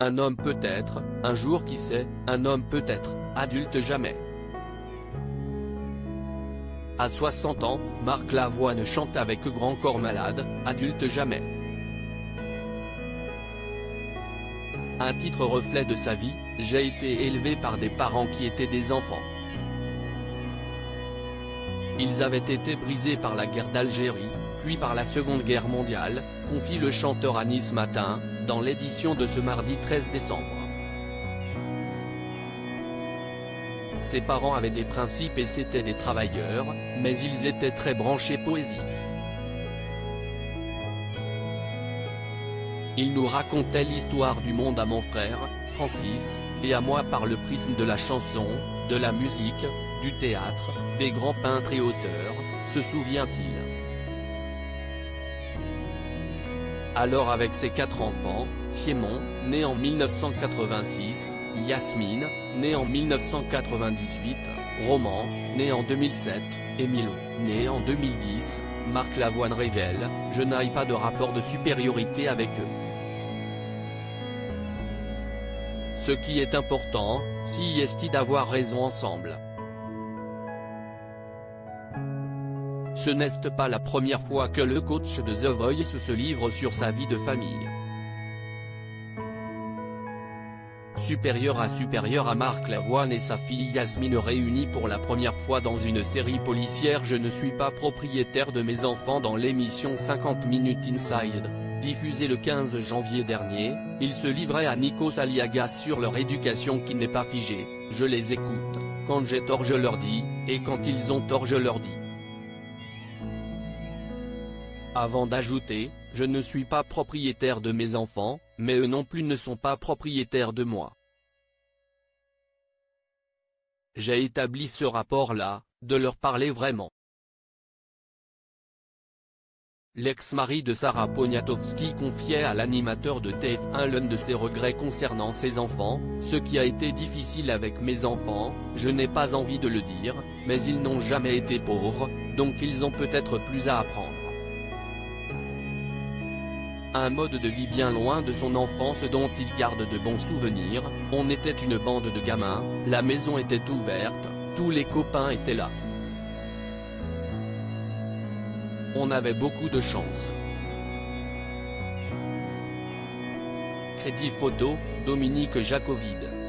Un homme peut-être, un jour qui sait, un homme peut-être, adulte jamais. À 60 ans, Marc Lavoine chante avec Grand Corps Malade, adulte jamais. Un titre reflet de sa vie, j'ai été élevé par des parents qui étaient des enfants. Ils avaient été brisés par la guerre d'Algérie, puis par la Seconde Guerre mondiale, confie le chanteur à Nice Matin, dans l'édition de ce mardi 13 décembre. Ses parents avaient des principes et c'étaient des travailleurs, mais ils étaient très branchés poésie. Il nous racontait l'histoire du monde à mon frère, Francis, et à moi par le prisme de la chanson, de la musique, du théâtre, des grands peintres et auteurs, se souvient-il. Alors avec ses 4 enfants, Simon, né en 1986, Yasmine, né en 1998, Roman, né en 2007, et Milo, né en 2010, Marc Lavoine révèle « Je n'ai pas de rapport de supériorité avec eux. Ce qui est important, si est d'avoir raison ensemble. Ce n'est pas la première fois que le coach de The Voice se livre sur sa vie de famille. Supérieur à Marc Lavoine et sa fille Yasmine réunis pour la première fois dans une série policière Je ne suis pas propriétaire de mes enfants dans l'émission 50 Minutes Inside, diffusée le 15 janvier dernier, ils se livraient à Nikos Aliagas sur leur éducation qui n'est pas figée, je les écoute, quand j'ai tort je leur dis, et quand ils ont tort je leur dis. Avant d'ajouter, je ne suis pas propriétaire de mes enfants, mais eux non plus ne sont pas propriétaires de moi. J'ai établi ce rapport-là, de leur parler vraiment. L'ex-mari de Sarah Poniatowski confiait à l'animateur de TF1 l'un de ses regrets concernant ses enfants, ce qui a été difficile avec mes enfants, je n'ai pas envie de le dire, mais ils n'ont jamais été pauvres, donc ils ont peut-être plus à apprendre. Un mode de vie bien loin de son enfance dont il garde de bons souvenirs, on était une bande de gamins, la maison était ouverte, tous les copains étaient là. On avait beaucoup de chance. Crédit photo, Dominique Jacovide.